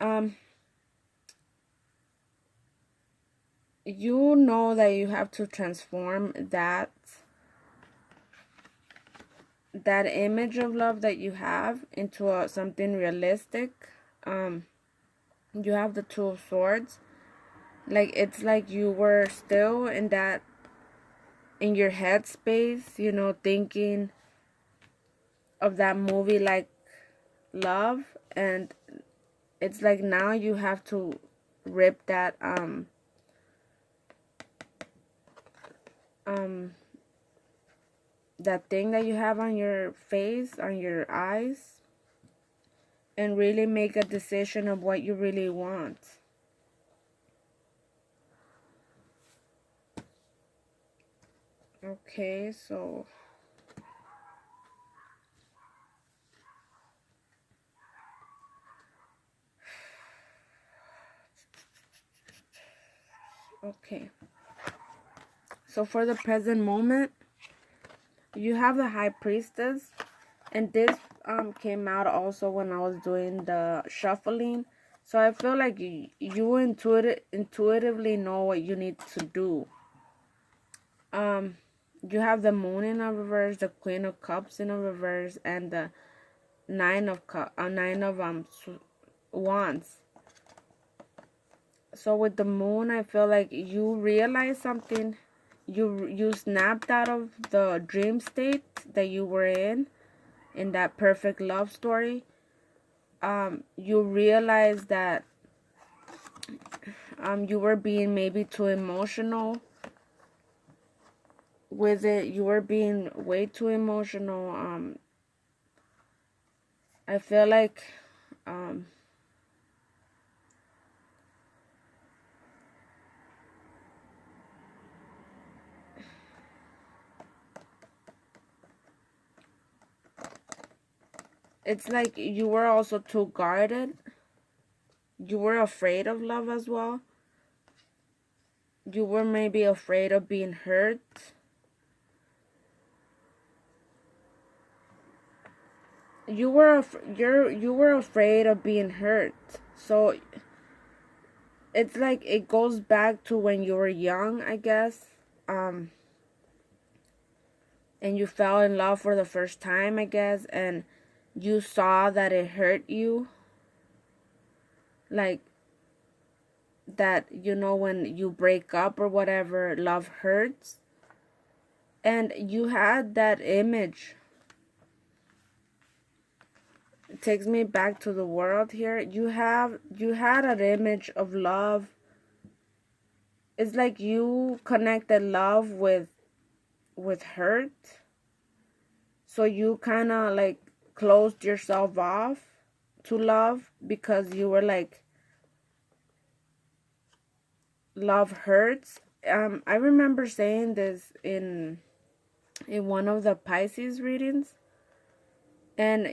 um you know that you have to transform that image of love that you have into something realistic. um you have the Two of Swords. Like, it's like you were still in your headspace, thinking of that movie, like Love. And it's like now you have to rip um that thing that you have on your face, on your eyes, and really make a decision of what you really want. Okay, so okay. So for the present moment, you have the High Priestess, and this came out also when I was doing the shuffling. So I feel like you intuitively know what you need to do. Um, you have the Moon in a reverse, the Queen of Cups in a reverse, and the Nine of Wands. So with the Moon, I feel like you realize something. You snapped out of the dream state that you were in that perfect love story. You realize that you were being maybe too emotional with it. You were being way too emotional. I feel like um it's like you were also too guarded. You were afraid of love as well. You were maybe afraid of being hurt. You were afraid of being hurt. So it's like it goes back to when you were young, I guess. And you fell in love for the first time, I guess, and you saw that it hurt you. Like that, when you break up or whatever, love hurts. And you had that image. It takes me back to the world here. You had an image of love. It's like you connected love with hurt. So you kind of like closed yourself off to love because you were like, love hurts. I remember saying this in one of the Pisces readings. And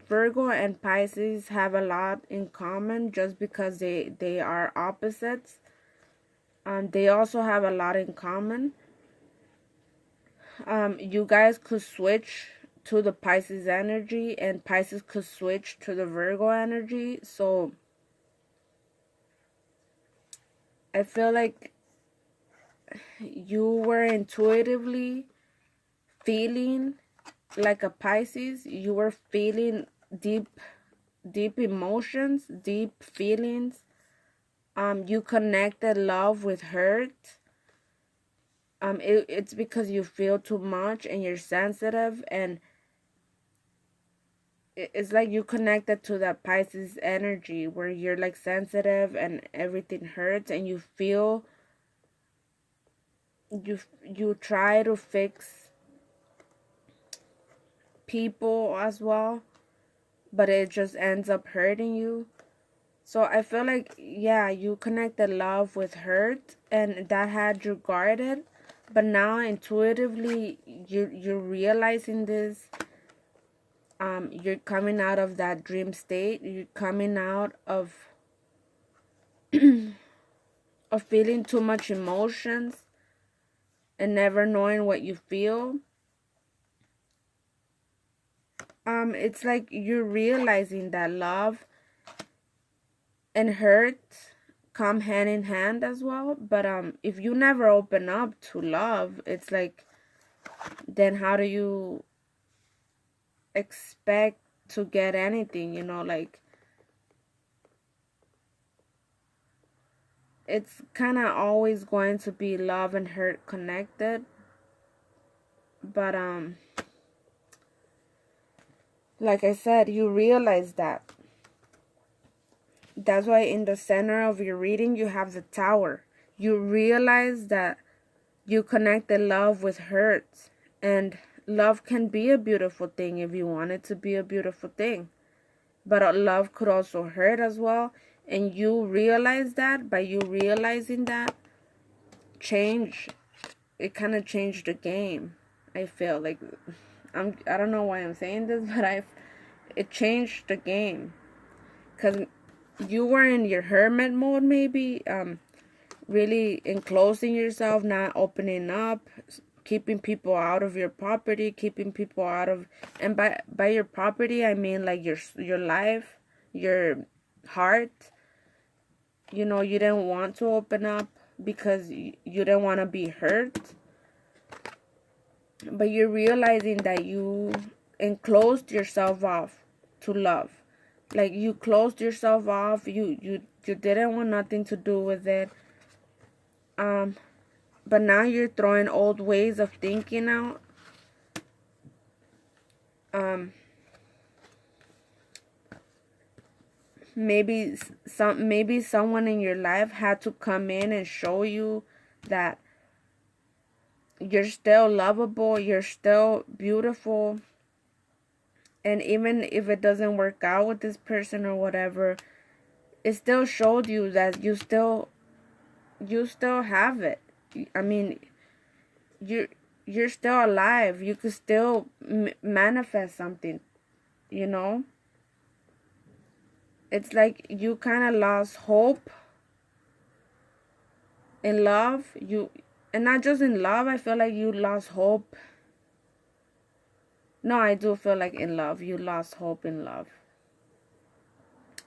Virgo and Pisces have a lot in common just because they are opposites. They also have a lot in common. You guys could switch to the Pisces energy, and Pisces could switch to the Virgo energy. So I feel like you were intuitively feeling like a Pisces. You were feeling deep emotions, deep feelings. You connected love with hurt. It's because you feel too much and you're sensitive, and it's like you connected to that Pisces energy where you're like sensitive and everything hurts, and you try to fix people as well, but it just ends up hurting you. So I feel like, yeah, you connected love with hurt, and that had you guarded. But now intuitively, you're realizing this. You're coming out of that dream state. You're coming out of feeling too much emotions and never knowing what you feel. It's like you're realizing that love and hurt come hand in hand as well. But if you never open up to love, it's like, then how do you expect to get anything, like, it's kind of always going to be love and hurt connected. But like I said, you realize that. That's why in the center of your reading you have the Tower. You realize that you connected love with hurt, and love can be a beautiful thing if you want it to be a beautiful thing. But love could also hurt as well. And you realize that. By you realizing that, it kind of changed the game. I feel like, I don't know why I'm saying this, but it changed the game. Because you were in your hermit mode, maybe, really enclosing yourself, not opening up, keeping people out of your property, keeping people out of, and by your property I mean like your life, your heart. You didn't want to open up because you didn't want to be hurt. But you're realizing that you enclosed yourself off to love. Like, you closed yourself off. You didn't want nothing to do with it. But now you're throwing old ways of thinking out. Maybe someone in your life had to come in and show you that you're still lovable, you're still beautiful. And even if it doesn't work out with this person or whatever, it still showed you that you still have it. I mean, you're still alive. You could still manifest something, It's like you kind of lost hope in love. And not just in love, I feel like you lost hope. No, I do feel like in love, you lost hope in love.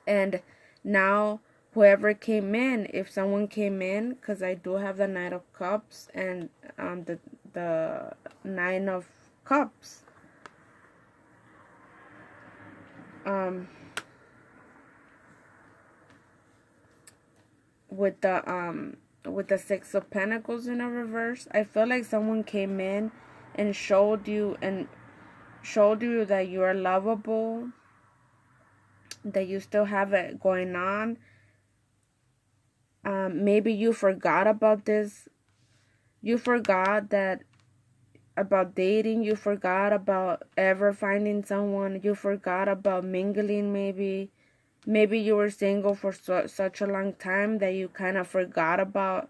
And now, whoever came in, if someone came in, because I do have the Knight of Cups and the Nine of Cups. With the Six of Pentacles in a reverse, I feel like someone came in and showed you that you are lovable, that you still have it going on. Maybe you forgot about this. You forgot that about dating. You forgot about ever finding someone. You forgot about mingling, maybe. Maybe you were single for such a long time that you kind of forgot about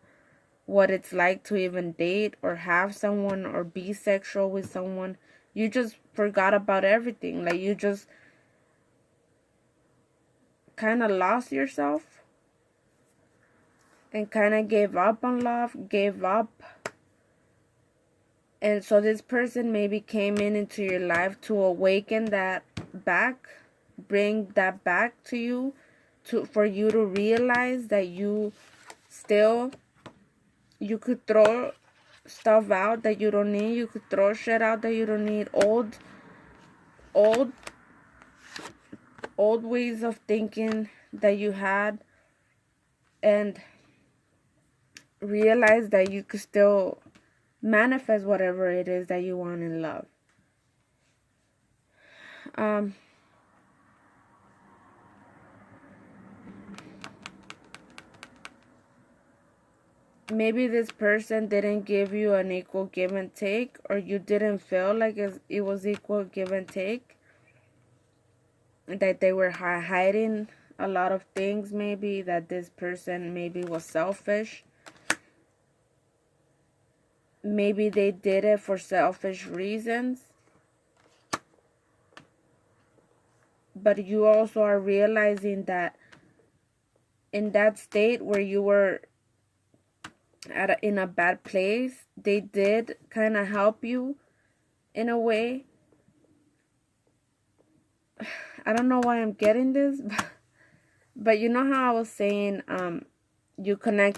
what it's like to even date or have someone or be sexual with someone. You just forgot about everything. Like, you just kind of lost yourself and kind of gave up on love, gave up. And so this person maybe came into your life to awaken that back, bring that back to you, for you to realize that you could throw stuff out that you don't need. You could throw shit out that you don't need. Old ways of thinking that you had, and realize that you could still manifest whatever it is that you want in love. Maybe this person didn't give you an equal give and take, or you didn't feel like it was equal give and take, that they were hiding a lot of things. Maybe that this person maybe was selfish. Maybe they did it for selfish reasons. But you also are realizing that in that state where you were in a bad place, they did kind of help you in a way. I don't know why I'm getting this, But you know how I was saying, you connect